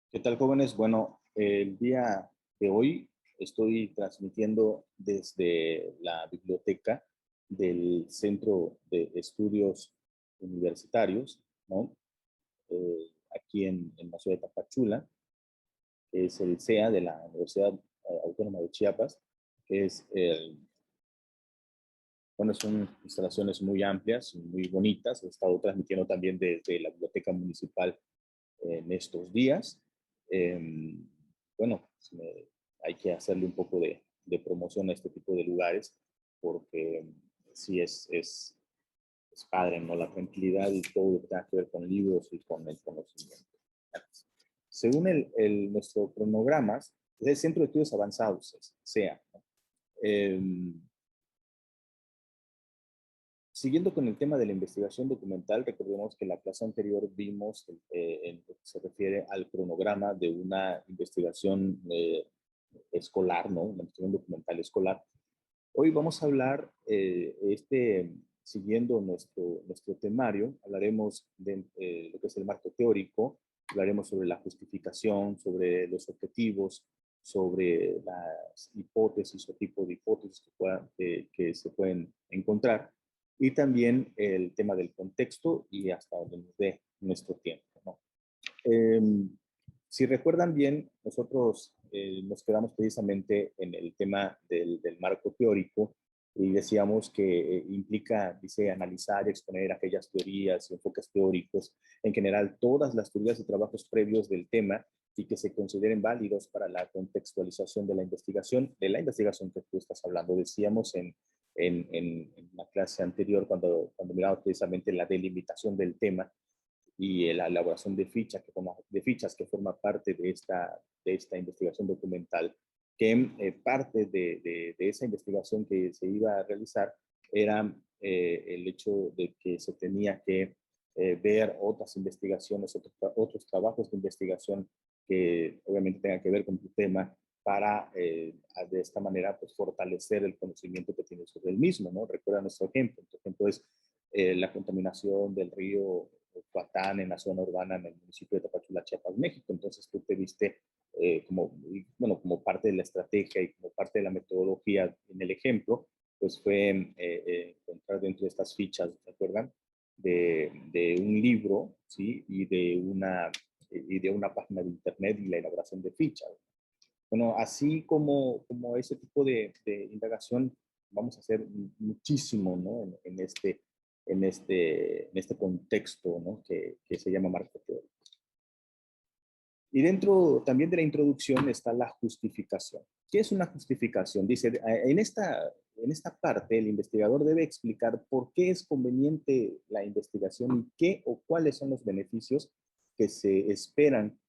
¿Qué tal, jóvenes? Bueno, el día de hoy estoy transmitiendo desde la biblioteca del Centro de Estudios Universitarios, ¿no? Aquí en la ciudad de Tapachula, que es el CEA de la Universidad Autónoma de Chiapas, que es bueno, son instalaciones muy amplias, muy bonitas. He estado transmitiendo también desde la biblioteca municipal en estos días. Eh, bueno, hay que hacerle un poco de promoción a este tipo de lugares porque sí es padre, ¿no? La tranquilidad y todo lo que tenga que ver con libros y con el conocimiento. Según nuestro cronograma, es el Centro de Estudios Avanzados, SEA, ¿no? eh, Siguiendo con el tema de la investigación documental, recordemos que en la clase anterior vimos en lo que se refiere al cronograma de una investigación escolar, ¿no? Una investigación documental escolar. Hoy vamos a hablar, siguiendo nuestro temario, hablaremos de lo que es el marco teórico, hablaremos sobre la justificación, sobre los objetivos, sobre las hipótesis o tipo de hipótesis que se pueden encontrar y también el tema del contexto y hasta donde nos dé nuestro tiempo, ¿no? Eh, si recuerdan bien, nosotros nos quedamos precisamente en el tema del marco teórico y decíamos que implica, dice, analizar y exponer aquellas teorías y enfoques teóricos, en general todas las teorías y trabajos previos del tema y que se consideren válidos para la contextualización de la investigación que tú estás hablando. Decíamos en la clase anterior, cuando miramos precisamente la delimitación del tema, y la elaboración de fichas que forma parte de esta investigación documental, que parte de esa investigación que se iba a realizar era el hecho de que se tenía que ver otras investigaciones, otros trabajos de investigación que obviamente tengan que ver con tu tema para de esta manera pues fortalecer el conocimiento que tienes sobre el mismo, ¿no? Recuerda nuestro ejemplo. Nuestro ejemplo es la contaminación del río Coatán en la zona urbana en el municipio de Tapachula, Chiapas, México. Entonces tú te viste como parte de la estrategia y como parte de la metodología en el ejemplo, pues fue encontrar dentro de estas fichas, ¿se acuerdan? De un libro, ¿sí? Y de una página de internet y la elaboración de fichas. Bueno, así como ese tipo de indagación, vamos a hacer muchísimo, ¿no? En este contexto, ¿no? Que se llama marco teórico. Y dentro también de la introducción está la justificación. ¿Qué es una justificación? Dice, en esta parte el investigador debe explicar por qué es conveniente la investigación y qué o cuáles son los beneficios que se esperan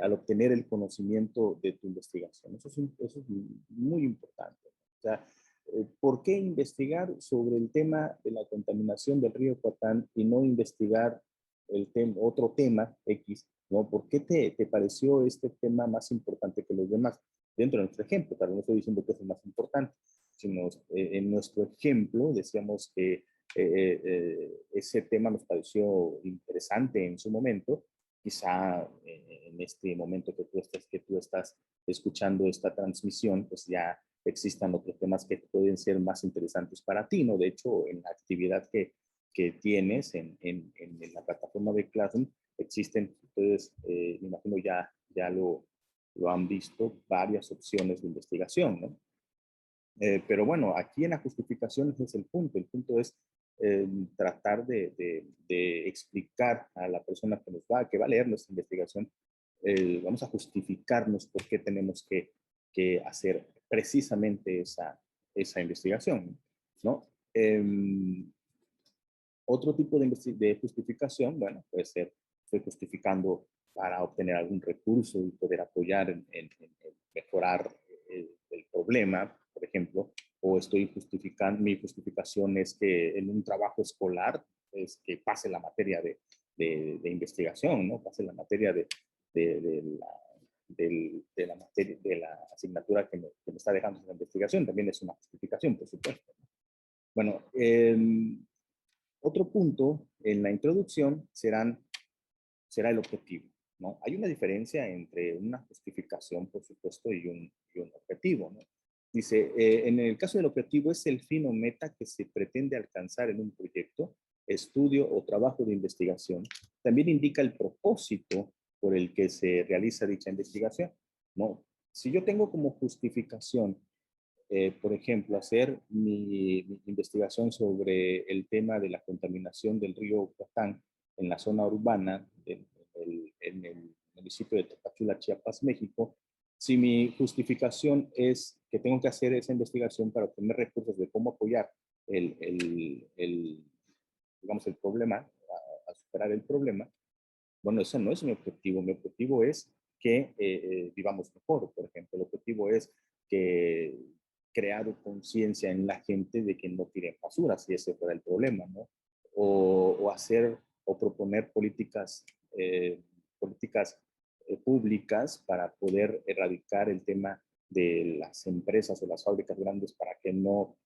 al obtener el conocimiento de tu investigación. Eso es muy importante. O sea, ¿por qué investigar sobre el tema de la contaminación del río Coatán y no investigar otro tema X? ¿No? ¿Por qué te pareció este tema más importante que los demás? Dentro de nuestro ejemplo, claro, no estoy diciendo que es el más importante, sino en nuestro ejemplo decíamos que ese tema nos pareció interesante en su momento. Quizá en este momento que tú estás escuchando esta transmisión, pues ya existan otros temas que pueden ser más interesantes para ti, ¿no? De hecho, en la actividad que tienes en la plataforma de Classroom, existen, ustedes me imagino ya lo han visto, varias opciones de investigación, ¿no? Pero bueno, aquí en la justificación ese es el punto. El punto es tratar de explicar a la persona que va a leer nuestra investigación, vamos a justificarnos por qué tenemos que hacer precisamente esa investigación, ¿no? Otro tipo de justificación, bueno, puede ser, estoy justificando para obtener algún recurso y poder apoyar en mejorar el problema, por ejemplo, o estoy justificando, mi justificación es que en un trabajo escolar es que pase la materia de investigación, ¿no? Pase la materia de la asignatura que me está dejando la investigación, también es una justificación, por supuesto. Bueno, otro punto en la introducción será el objetivo, ¿no? Hay una diferencia entre una justificación, por supuesto, y un objetivo, ¿no? Dice, en el caso del objetivo es el fin o meta que se pretende alcanzar en un proyecto, estudio o trabajo de investigación. También indica el propósito por el que se realiza dicha investigación, ¿no? Si yo tengo como justificación, por ejemplo, hacer mi investigación sobre el tema de la contaminación del río Ucatán en la zona urbana, en el municipio de Tapachula, Chiapas, México, si mi justificación es que tengo que hacer esa investigación para obtener recursos de cómo apoyar el digamos, el problema, a superar el problema, bueno, ese no es mi objetivo. Mi objetivo es que vivamos mejor, por ejemplo. El objetivo es que crear conciencia en la gente de que no tiren basura, si ese fuera el problema, ¿no? O hacer o proponer políticas públicas para poder erradicar el tema de las empresas o las fábricas grandes para que no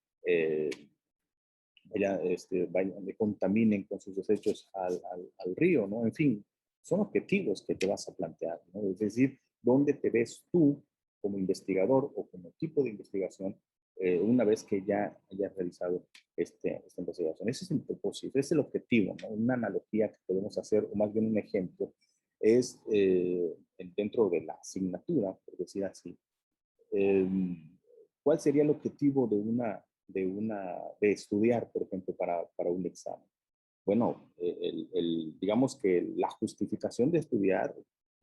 contaminen con sus desechos al río, ¿no? En fin, son objetivos que te vas a plantear, ¿no? Es decir, ¿dónde te ves tú como investigador o como equipo de investigación una vez que ya hayas realizado esta investigación? Ese es el propósito, ese es el objetivo, ¿no? Una analogía que podemos hacer, o más bien un ejemplo, es dentro de la asignatura, por decir así, eh, ¿cuál sería el objetivo de estudiar, por ejemplo, para un examen? Bueno, digamos que la justificación de estudiar,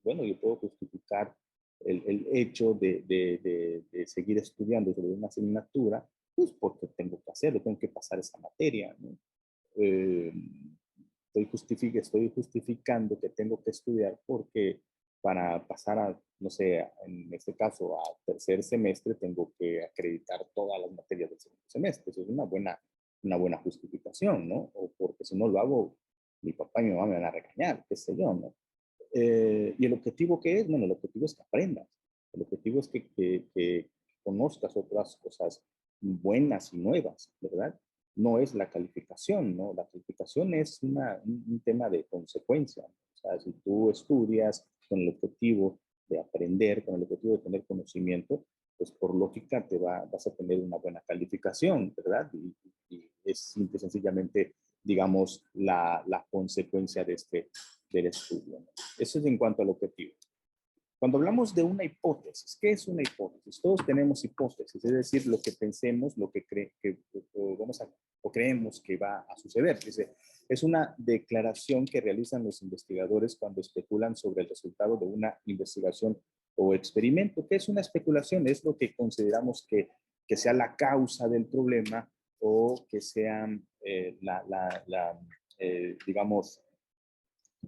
bueno, yo puedo justificar el hecho de seguir estudiando sobre una asignatura, pues porque tengo que hacerlo, tengo que pasar esa materia, ¿no? Eh, estoy justificando que tengo que estudiar porque para pasar a, no sé, en este caso, a tercer semestre, tengo que acreditar todas las materias del segundo semestre. Eso es una buena justificación, ¿no? O porque si no lo hago, mi papá y mi mamá me van a regañar, qué sé yo, ¿no? ¿Y el objetivo qué es? Bueno, el objetivo es que aprendas. El objetivo es que conozcas otras cosas buenas y nuevas, ¿verdad? No es la calificación, ¿no? La calificación es un tema de consecuencia. O sea, si tú estudias con el objetivo de aprender, con el objetivo de tener conocimiento, pues por lógica vas a tener una buena calificación, ¿verdad? Y es simple y sencillamente, digamos, la consecuencia del estudio, ¿no? Eso es en cuanto al objetivo. Cuando hablamos de una hipótesis, ¿qué es una hipótesis? Todos tenemos hipótesis, es decir, lo que pensemos, lo que, o creemos que va a suceder. Es una declaración que realizan los investigadores cuando especulan sobre el resultado de una investigación o experimento. ¿Qué es una especulación? Es lo que consideramos que sea la causa del problema o que sea digamos,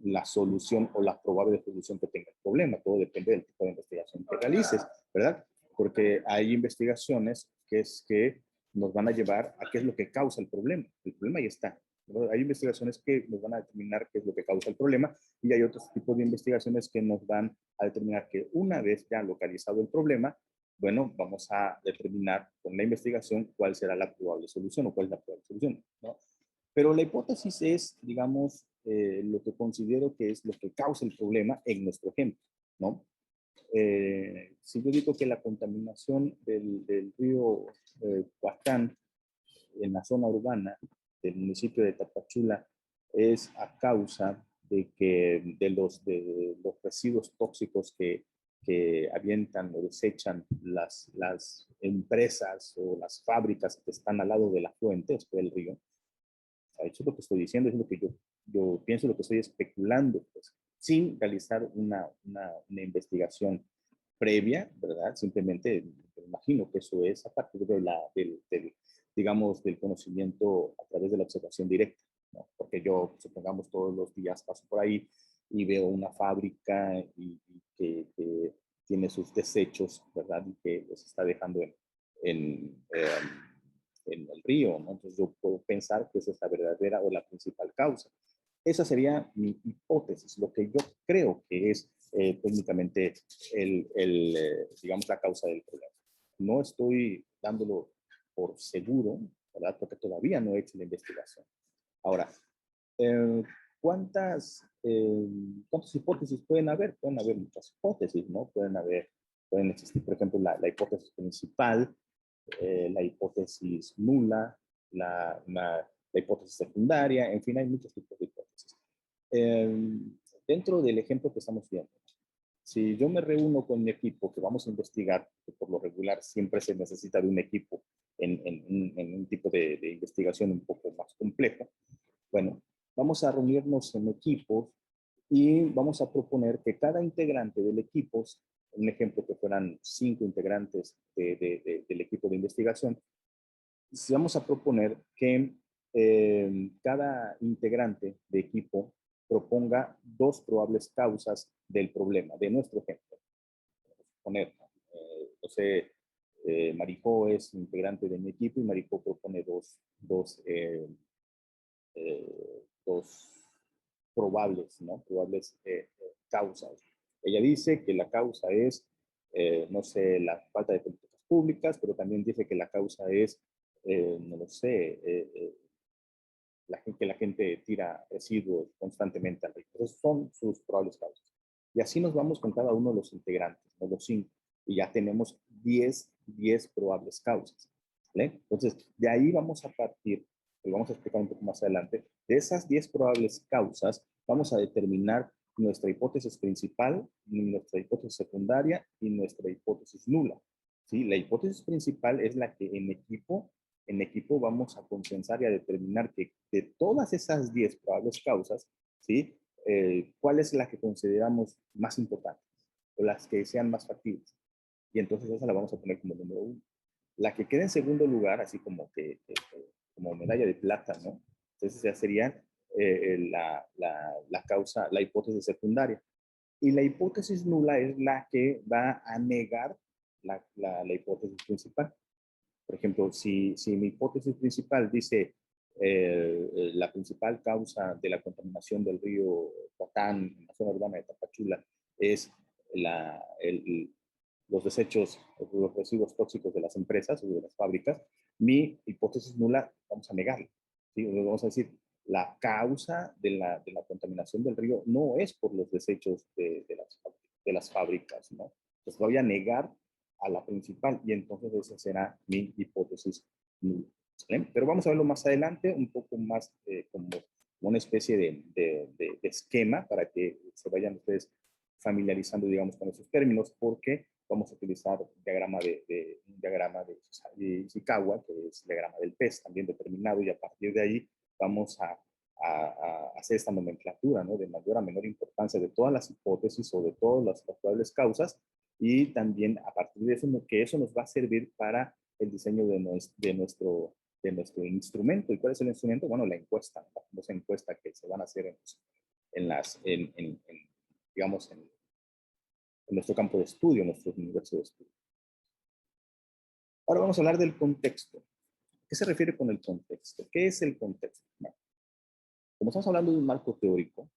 la solución o la probable solución que tenga el problema. Todo depende del tipo de investigación que realices, ¿verdad? Porque hay investigaciones que nos van a llevar a qué es lo que causa el problema. El problema ya está. ¿No? Hay investigaciones que nos van a determinar qué es lo que causa el problema y hay otros tipos de investigaciones que nos van a determinar que una vez ya localizado el problema, bueno, vamos a determinar con la investigación cuál será la probable solución o cuál es la probable solución, ¿no? Pero la hipótesis es, digamos, lo que considero que es lo que causa el problema en nuestro ejemplo, ¿no? Si yo digo que la contaminación del río Huacán en la zona urbana del municipio de Tapachula es a causa de los residuos tóxicos que avientan o desechan las empresas o las fábricas que están al lado de la fuente, después del río. Eso es lo que estoy diciendo, es lo que yo pienso, lo que estoy especulando, pues, sin realizar una investigación previa, ¿verdad? Simplemente me imagino que eso es a partir digamos, del conocimiento a través de la observación directa, ¿no? Porque yo, supongamos, todos los días paso por ahí y veo una fábrica y que tiene sus desechos, ¿verdad? Y que los está dejando en el río, ¿no? Entonces yo puedo pensar que esa es la verdadera o la principal causa. Esa sería mi hipótesis, lo que yo creo que es técnicamente digamos, la causa del problema. No estoy dándolo por seguro, ¿verdad? Porque todavía no he hecho la investigación. Ahora, eh, ¿Cuántas hipótesis pueden haber? Pueden haber muchas hipótesis, ¿no? Pueden existir, por ejemplo, la hipótesis principal, la hipótesis nula, la hipótesis secundaria, en fin, hay muchos tipos de hipótesis. Dentro del ejemplo que estamos viendo, si yo me reúno con mi equipo que vamos a investigar, que por lo regular siempre se necesita de un equipo en un tipo de investigación un poco más complejo, bueno, vamos a reunirnos en equipos y vamos a proponer que cada integrante del equipo, un ejemplo que fueran 5 integrantes del equipo de investigación, vamos a proponer que cada integrante de equipo proponga 2 probables causas del problema, de nuestro ejemplo. Poner, no sé, Marijó es integrante de mi equipo y Marijó propone dos probables, ¿no? Probables causas. Ella dice que la causa es, no sé, la falta de políticas públicas, pero también dice que la causa es, no lo sé, que la gente tira residuos constantemente al río. Esas son sus probables causas. Y así nos vamos con cada uno de los integrantes, ¿no? Los 5. Y ya tenemos 10 probables causas. ¿Vale? Entonces, de ahí vamos a partir, y vamos a explicar un poco más adelante, de esas 10 probables causas, vamos a determinar nuestra hipótesis principal, nuestra hipótesis secundaria y nuestra hipótesis nula. ¿Sí? La hipótesis principal es la que en equipo vamos a consensar y a determinar que de todas esas 10 probables causas, ¿sí? ¿Cuál es la que consideramos más importante o las que sean más factibles? Y entonces esa la vamos a poner como número 1. La que quede en segundo lugar, así como como medalla de plata, ¿no? Entonces ya sería la causa, la hipótesis secundaria. Y la hipótesis nula es la que va a negar la hipótesis principal. Por ejemplo, si mi hipótesis principal dice la principal causa de la contaminación del río Catán en la zona urbana de Tapachula es los desechos, los residuos tóxicos de las empresas o de las fábricas, mi hipótesis nula vamos a negarla. ¿Sí? Vamos a decir, la causa de la contaminación del río no es por los desechos de las fábricas, ¿no? Entonces voy a negar a la principal y entonces esa será mi hipótesis nula. ¿Vale? Pero vamos a verlo más adelante, un poco más como una especie de esquema para que se vayan ustedes familiarizando, digamos, con esos términos, porque vamos a utilizar un diagrama de Ishikawa, que es el diagrama del pez, también determinado, y a partir de ahí vamos a hacer esta nomenclatura, ¿no? De mayor a menor importancia de todas las hipótesis o de todas las probables causas, y también a partir de eso, que eso nos va a servir para el diseño de nuestro instrumento. ¿Y cuál es el instrumento? Bueno, la encuesta, la famosa encuesta que se van a hacer digamos, en nuestro campo de estudio, en nuestro universo de estudio. Ahora vamos a hablar del contexto. ¿Qué se refiere con el contexto? ¿Qué es el contexto? Bueno, como estamos hablando de un marco teórico,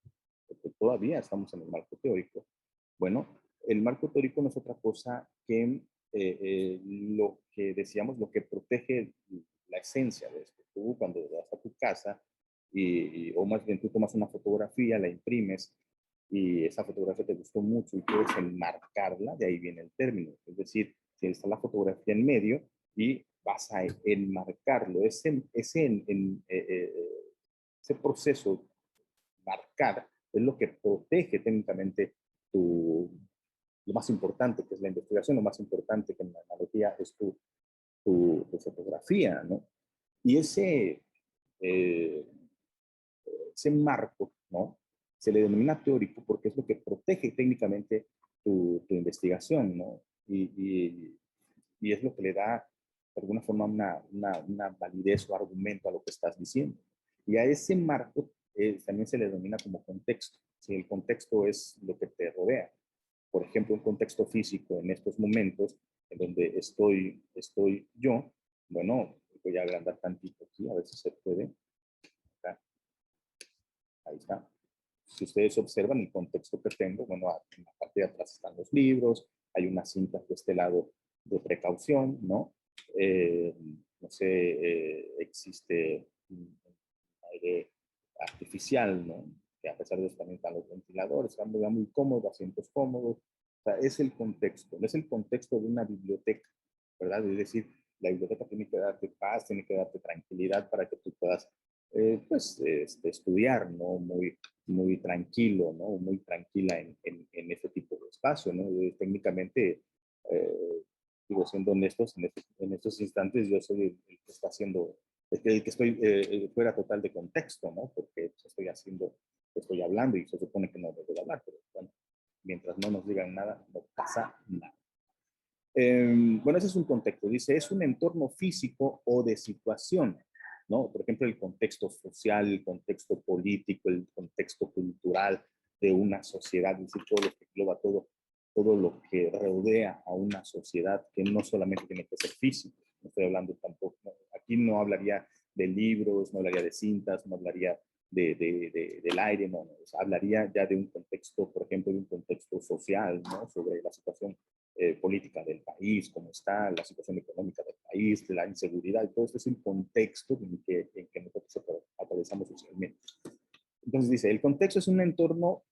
porque todavía estamos en el marco teórico, bueno, el marco teórico no es otra cosa que lo que decíamos, lo que protege la esencia de esto. Tú cuando vas a tu casa, o más bien tú tomas una fotografía, la imprimes, y esa fotografía te gustó mucho y quieres enmarcarla, de ahí viene el término. Es decir, si está la fotografía en medio y vas a enmarcarlo, ese proceso, marcar, es lo que protege técnicamente lo más importante, que es la investigación, lo más importante que en la analogía es tu fotografía, ¿no? Y eh, ese marco, ¿no? Se le denomina teórico porque es lo que protege técnicamente tu investigación, ¿no? Y es lo que le da, de alguna forma, una validez o argumento a lo que estás diciendo. Y a ese marco también se le denomina como contexto. Si el contexto es lo que te rodea. Por ejemplo, un contexto físico en estos momentos en donde estoy yo, bueno, voy a agrandar tantito aquí, a ver si se puede. Acá. Ahí está. Si ustedes observan el contexto que tengo, bueno, en la parte de atrás están los libros, hay una cinta de este lado de precaución, ¿no? No sé, existe un aire artificial, ¿no? que a pesar de eso también están los ventiladores, está muy cómodo, asientos cómodos. O sea, es el contexto, no es el contexto de una biblioteca, ¿verdad? Es decir, la biblioteca tiene que darte paz, tiene que darte tranquilidad para que tú puedas, pues, estudiar, ¿no? Muy tranquilo, ¿no? Muy tranquila en ese tipo de espacio, ¿no? Técnicamente, digo, siendo honestos, en estos instantes yo soy el que está haciendo, el que estoy fuera total de contexto, ¿no? Porque estoy hablando y se supone que no debo de hablar, pero bueno, mientras no nos digan nada, no pasa nada. Bueno, ese es un contexto. Dice, es un entorno físico o de situación, ¿no? Por ejemplo, el contexto social, el contexto político, el contexto cultural de una sociedad, es decir, todo lo que engloba todo lo que rodea a una sociedad, que no solamente tiene que ser físico. No estoy hablando tampoco, aquí no hablaría de libros, no hablaría de cintas, no hablaría del aire, no, hablaría ya de un contexto, por ejemplo, de un contexto social, ¿no? Sobre la situación política del país, cómo está la situación económica del país, de la inseguridad, y todo esto es un contexto en que nosotros atravesamos socialmente. Entonces dice, el contexto es un entorno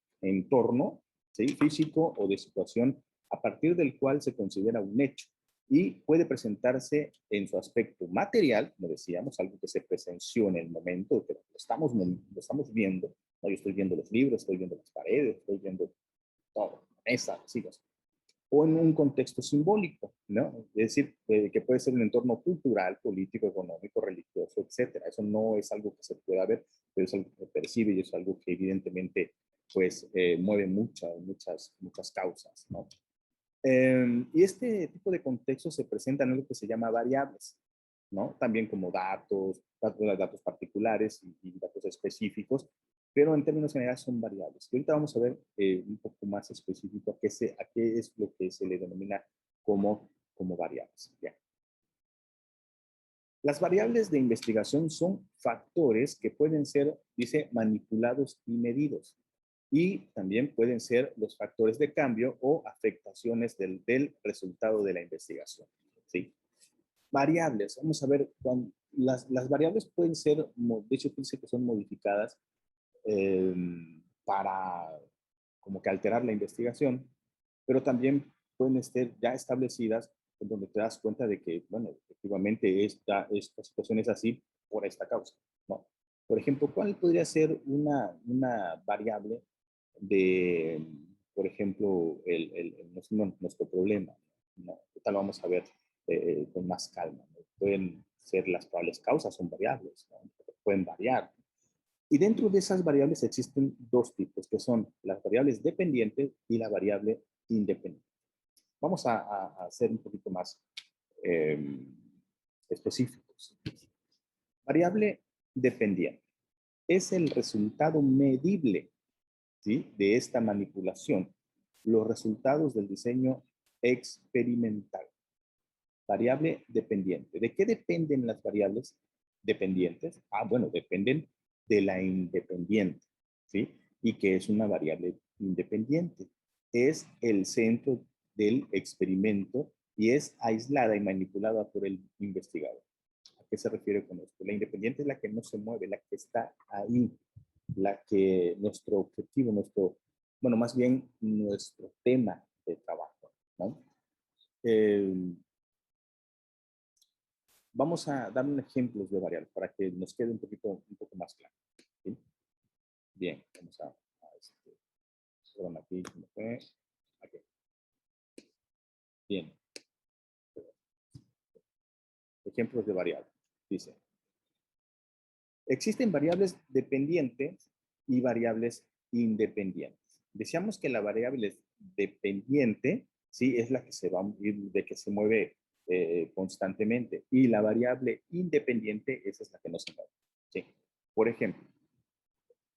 ¿sí? Físico o de situación a partir del cual se considera un hecho y puede presentarse en su aspecto material, como decíamos, algo que se presenció en el momento, que lo estamos viendo, ¿no? Yo estoy viendo los libros, estoy viendo las paredes, estoy viendo todo, la mesa, sillas, o en un contexto simbólico, ¿no? Es decir, que puede ser un entorno cultural, político, económico, religioso, etcétera. Eso no es algo que se pueda ver, pero es algo que se percibe y es algo que evidentemente pues mueve muchas causas, ¿no? Y este tipo de contextos se presentan en lo que se llama variables, ¿no? También como datos particulares y datos específicos, pero en términos generales son variables. Y ahorita vamos a ver un poco más específico a qué es lo que se le denomina como variables. Bien. Las variables de investigación son factores que pueden ser, dice, manipulados y medidos. Y también pueden ser los factores de cambio o afectaciones del resultado de la investigación. ¿Sí? Variables. Vamos a ver, las variables pueden ser, de hecho, dice que son modificadas eh, para como que alterar la investigación, pero también pueden estar ya establecidas en donde te das cuenta de que, bueno, efectivamente esta situación es así por esta causa, ¿no? Por ejemplo, ¿cuál podría ser una variable de, por ejemplo, nuestro problema? ¿No? Tal vamos a ver con más calma, ¿no? Pueden ser las probables causas, son variables, ¿no? Pueden variar. Y dentro de esas variables existen dos tipos, que son las variables dependientes y la variable independiente. Vamos a ser un poquito más eh, específicos. Variable dependiente es el resultado medible, ¿sí? De esta manipulación, los resultados del diseño experimental. Variable dependiente. ¿De qué dependen las variables dependientes? Bueno, dependen de la independiente, ¿sí? ¿Y qué es una variable independiente? Es el centro del experimento y es aislada y manipulada por el investigador. ¿A qué se refiere con esto? La independiente es la que no se mueve, la que está ahí, la que nuestro objetivo, bueno, más bien nuestro tema de trabajo, ¿no? Vamos a dar un ejemplo de variables para que nos quede un poco más claro. ¿Sí? Bien, vamos a perdón, aquí se me fue. Aquí. Bien. Ejemplos de variables. Dice, existen variables dependientes y variables independientes. Decíamos que la variable dependiente, ¿sí? Es la que se va a ir, de que se mueve constantemente. Y la variable independiente, esa es la que no se mueve. ¿Sí? Por ejemplo,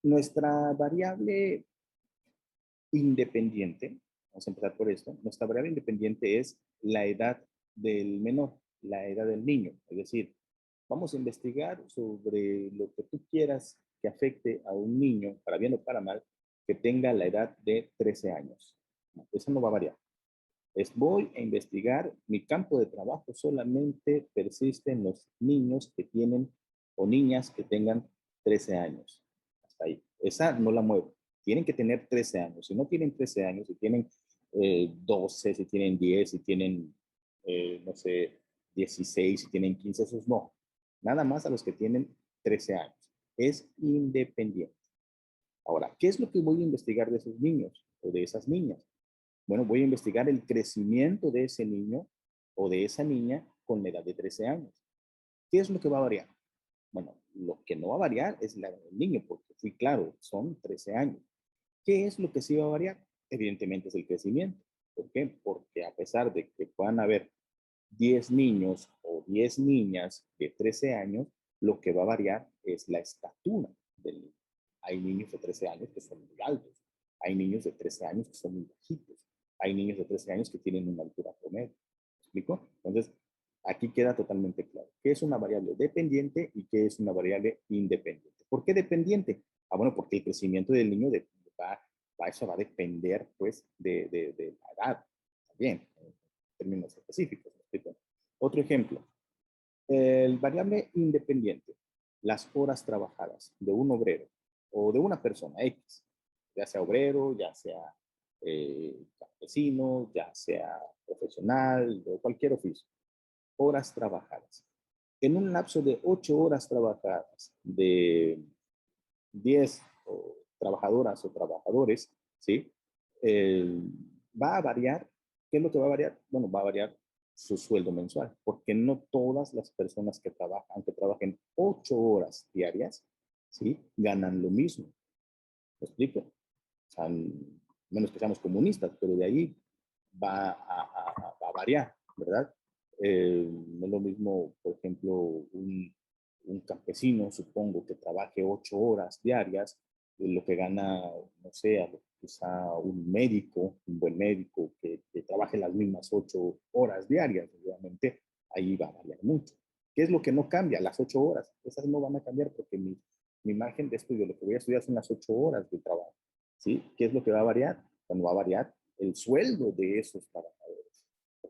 nuestra variable independiente, vamos a empezar por esto, nuestra variable independiente es la edad del menor, la edad del niño. Es decir, vamos a investigar sobre lo que tú quieras que afecte a un niño, para bien o para mal, que tenga la edad de 13 años. Eso no va a variar. Voy a investigar, mi campo de trabajo solamente persiste en los niños que tienen o niñas que tengan 13 años. Hasta ahí. Esa no la muevo. Tienen que tener 13 años. Si no tienen 13 años, si tienen 12, si tienen 10, si tienen, no sé, 16, si tienen 15, esos no. Nada más a los que tienen 13 años. Es independiente. Ahora, ¿qué es lo que voy a investigar de esos niños o de esas niñas? Bueno, voy a investigar el crecimiento de ese niño o de esa niña con la edad de 13 años. ¿Qué es lo que va a variar? Bueno, lo que no va a variar es la edad del niño, porque fui claro, son 13 años. ¿Qué es lo que sí va a variar? Evidentemente es el crecimiento. ¿Por qué? Porque a pesar de que puedan haber 10 niños o 10 niñas de 13 años, lo que va a variar es la estatura del niño. Hay niños de 13 años que son muy altos, hay niños de 13 años que son muy bajitos, hay niños de 13 años que tienen una altura promedio. ¿Me explico? Entonces, aquí queda totalmente claro qué es una variable dependiente y qué es una variable independiente. ¿Por qué dependiente? Ah, bueno, porque el crecimiento del niño eso va a depender, pues, de la edad también, en términos específicos. ¿Me explico? Otro ejemplo, el variable independiente, las horas trabajadas de un obrero o de una persona X, ya sea obrero, ya sea campesino, ya sea profesional, de cualquier oficio, horas trabajadas. En un lapso de 8 horas trabajadas, de 10 trabajadoras o trabajadores, ¿sí? Va a variar. ¿Qué es lo que va a variar? Bueno, va a variar su sueldo mensual, porque no todas las personas que trabajan, aunque trabajen 8 horas diarias, ¿sí? Ganan lo mismo. ¿Me explico? O sea, menos que seamos comunistas, pero de ahí va a variar, ¿verdad? No es lo mismo, por ejemplo, un campesino, supongo, que trabaje 8 horas diarias, lo que gana, no sé, quizá un médico, un buen médico, que trabaje las mismas 8 horas diarias, obviamente, ahí va a variar mucho. ¿Qué es lo que no cambia? Las 8 horas. Esas no van a cambiar porque mi margen de estudio, lo que voy a estudiar son las 8 horas de trabajo. ¿Sí? ¿Qué es lo que va a variar? Bueno, va a variar el sueldo de esos trabajadores.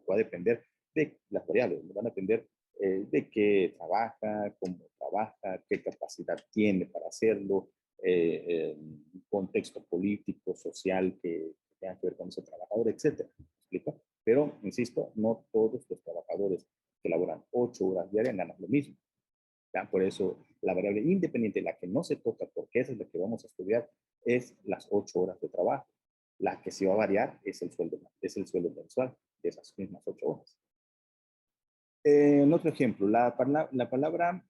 Va a depender de las variables, van a depender de qué trabaja, cómo trabaja, qué capacidad tiene para hacerlo, contexto político, social que tenga que ver con ese trabajador, etcétera. ¿Me explico? Pero, insisto, no todos los trabajadores que laboran 8 horas diarias ganan lo mismo. ¿Ya? Por eso, la variable independiente, la que no se toca, porque esa es la que vamos a estudiar, es las 8 horas de trabajo. La que sí va a variar es el sueldo mensual de esas mismas 8 horas. En otro ejemplo, la palabra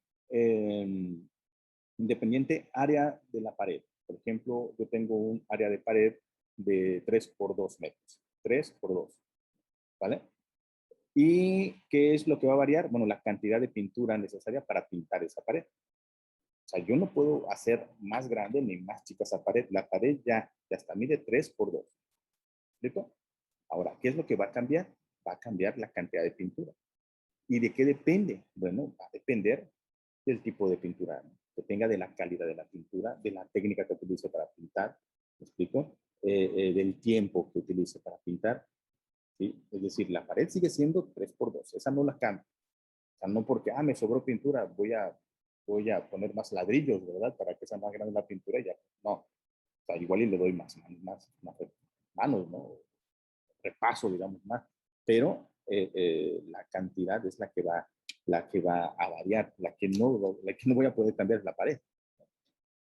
independiente, área de la pared. Por ejemplo, yo tengo un área de pared de 3 por 2 metros. 3 por 2, ¿vale? ¿Y qué es lo que va a variar? Bueno, la cantidad de pintura necesaria para pintar esa pared. O sea, yo no puedo hacer más grande ni más chica esa pared. La pared ya hasta mide 3 por 2. ¿Listo? Ahora, ¿qué es lo que va a cambiar? Va a cambiar la cantidad de pintura. ¿Y de qué depende? Bueno, va a depender del tipo de pintura, ¿no? Depende de la calidad de la pintura, de la técnica que utilice para pintar, ¿me explico? Del tiempo que utilice para pintar, ¿sí? Es decir, la pared sigue siendo 3 por 2, esa no la cambia. O sea, no porque, me sobró pintura, voy a poner más ladrillos, ¿verdad? Para que sea más grande la pintura y ya. No, o sea, igual y le doy más manos, ¿no? Repaso, digamos, más. Pero la cantidad es la que va a variar, la que no voy a poder cambiar es la pared.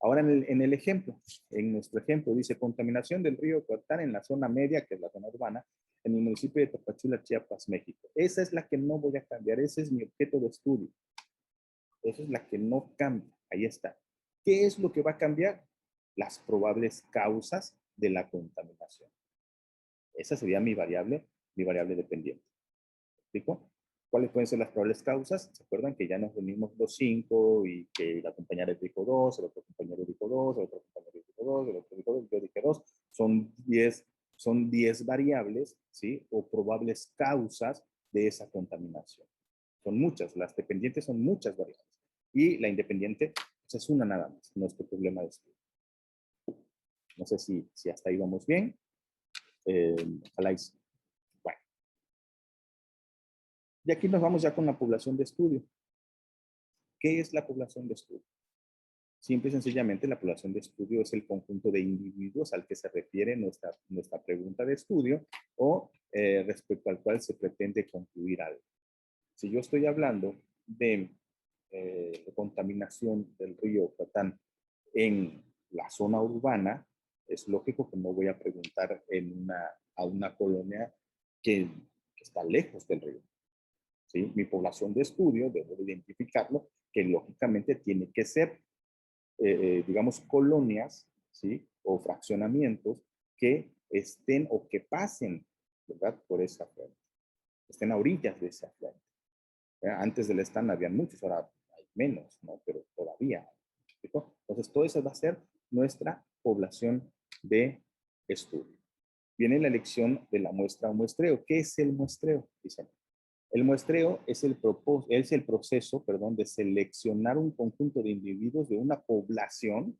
Ahora en el ejemplo, en nuestro ejemplo, dice contaminación del río Coatán en la zona media, que es la zona urbana, en el municipio de Tapachula, Chiapas, México. Esa es la que no voy a cambiar, ese es mi objeto de estudio. Esa es la que no cambia, ahí está. ¿Qué es lo que va a cambiar? Las probables causas de la contaminación. Esa sería mi variable dependiente. ¿Explico? ¿Cuáles pueden ser las probables causas? ¿Se acuerdan que ya nos reunimos los 5 y que la compañera dijo 2, el otro compañero dijo 2, el otro compañero dijo 2, el otro dijo 2, yo dije 2? Son 10 variables, ¿sí? O probables causas de esa contaminación. Son muchas, las dependientes son muchas variables. Y la independiente pues es una nada más, nuestro problema de estudio. No sé si hasta ahí vamos bien. Ojalá y sí. Bueno, y aquí nos vamos ya con la población de estudio. ¿Qué es la población de estudio? Simple y sencillamente la población de estudio es el conjunto de individuos al que se refiere nuestra pregunta de estudio o respecto al cual se pretende concluir algo. Si yo estoy hablando de contaminación del río Catán en la zona urbana, es lógico que no voy a preguntar a una colonia que está lejos del río. ¿Sí? Mi población de estudio, debo identificarlo, que lógicamente tiene que ser, digamos, colonias, ¿sí? O fraccionamientos que estén o que pasen, ¿verdad? Por esa fuente, estén a orillas de esa fuente. Antes del stand habían muchos, ahora hay menos, ¿no? Pero todavía. ¿Cierto? Entonces, todo eso va a ser nuestra población de estudio. Viene la elección de la muestra o muestreo. ¿Qué es el muestreo? Dicen. El muestreo es el proceso, perdón, de seleccionar un conjunto de individuos de una población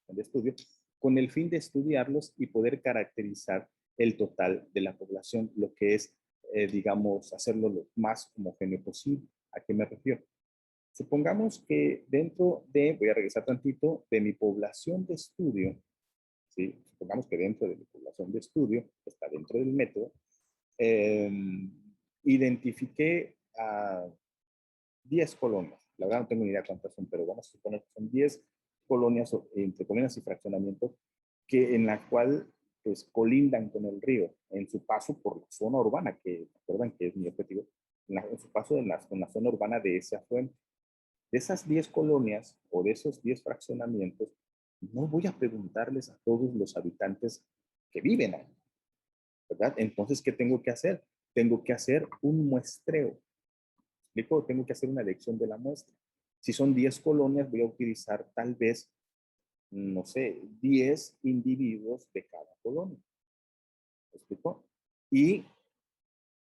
de estudio con el fin de estudiarlos y poder caracterizar el total de la población, lo que es, digamos, hacerlo lo más homogéneo posible. ¿A qué me refiero? Supongamos que voy a regresar tantito, de mi población de estudio, ¿sí? Supongamos que dentro de mi población de estudio, está dentro del método, eh, identifiqué a 10 colonias. La verdad no tengo ni idea cuántas son, pero vamos a suponer que son 10 colonias, entre colonias y fraccionamientos, que en la cual pues colindan con el río en su paso por la zona urbana, que recuerdan que es mi objetivo, en su paso en la zona urbana de ese afluente. De esas 10 colonias o de esos 10 fraccionamientos, no voy a preguntarles a todos los habitantes que viven ahí, ¿verdad? Entonces, ¿qué tengo que hacer? Tengo que hacer un muestreo. ¿Explico? Tengo que hacer una elección de la muestra. Si son 10 colonias, voy a utilizar tal vez, no sé, 10 individuos de cada colonia. ¿Explico? Y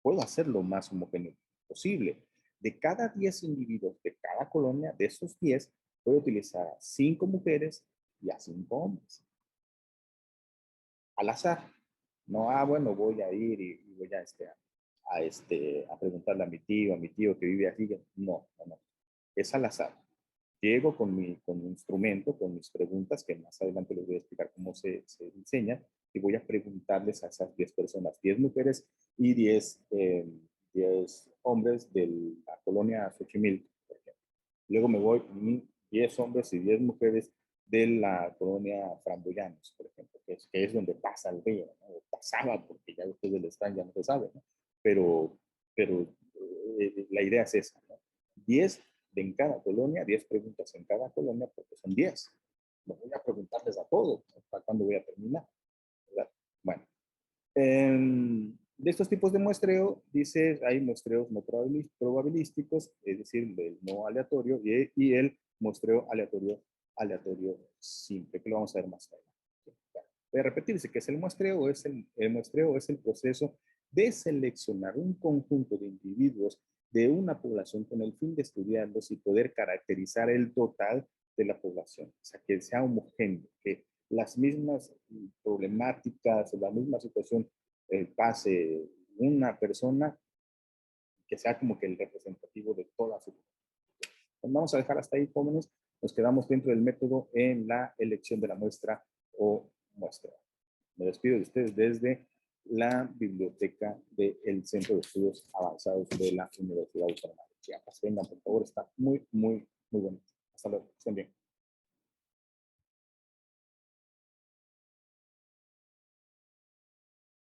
puedo hacer lo más homogéneo posible. De cada 10 individuos de cada colonia, de esos 10, voy a utilizar a 5 mujeres y a 5 hombres. Al azar. No, bueno, voy a ir y voy a preguntarle a mi tío que vive aquí. No, no, no. Es al azar. Llego con mi instrumento, con mis preguntas, que más adelante les voy a explicar cómo se diseña, y voy a preguntarles a esas 10 personas, 10 mujeres y 10 hombres de la colonia Xochimilco, por ejemplo. Luego me voy con 10 hombres y 10 mujeres de la colonia Framboyanos, por ejemplo, que es donde pasa el río, ¿no? O pasaba, porque ya después del stand ya no se sabe, ¿no? Pero la idea es esa, ¿no? 10 en cada colonia, 10 preguntas en cada colonia, porque son 10. No voy a preguntarles a todos, ¿no? ¿Para cuándo voy a terminar? ¿Verdad? Bueno, de estos tipos de muestreo, dice, hay muestreos no probabilísticos, es decir, el no aleatorio, y el muestreo aleatorio simple, que lo vamos a ver más tarde. Voy a repetirse, ¿qué es el muestreo? El muestreo es el proceso de seleccionar un conjunto de individuos de una población con el fin de estudiarlos y poder caracterizar el total de la población, o sea, que sea homogéneo, que las mismas problemáticas, la misma situación pase una persona, que sea como que el representativo de toda su población. Vamos a dejar hasta ahí, jóvenes. Nos quedamos dentro del método en la elección de la muestra o muestra. Me despido de ustedes desde la biblioteca del Centro de Estudios Avanzados de la Universidad Autónoma de Chiapas. Vengan, por favor, está muy, muy, muy bonito. Hasta luego, estén bien.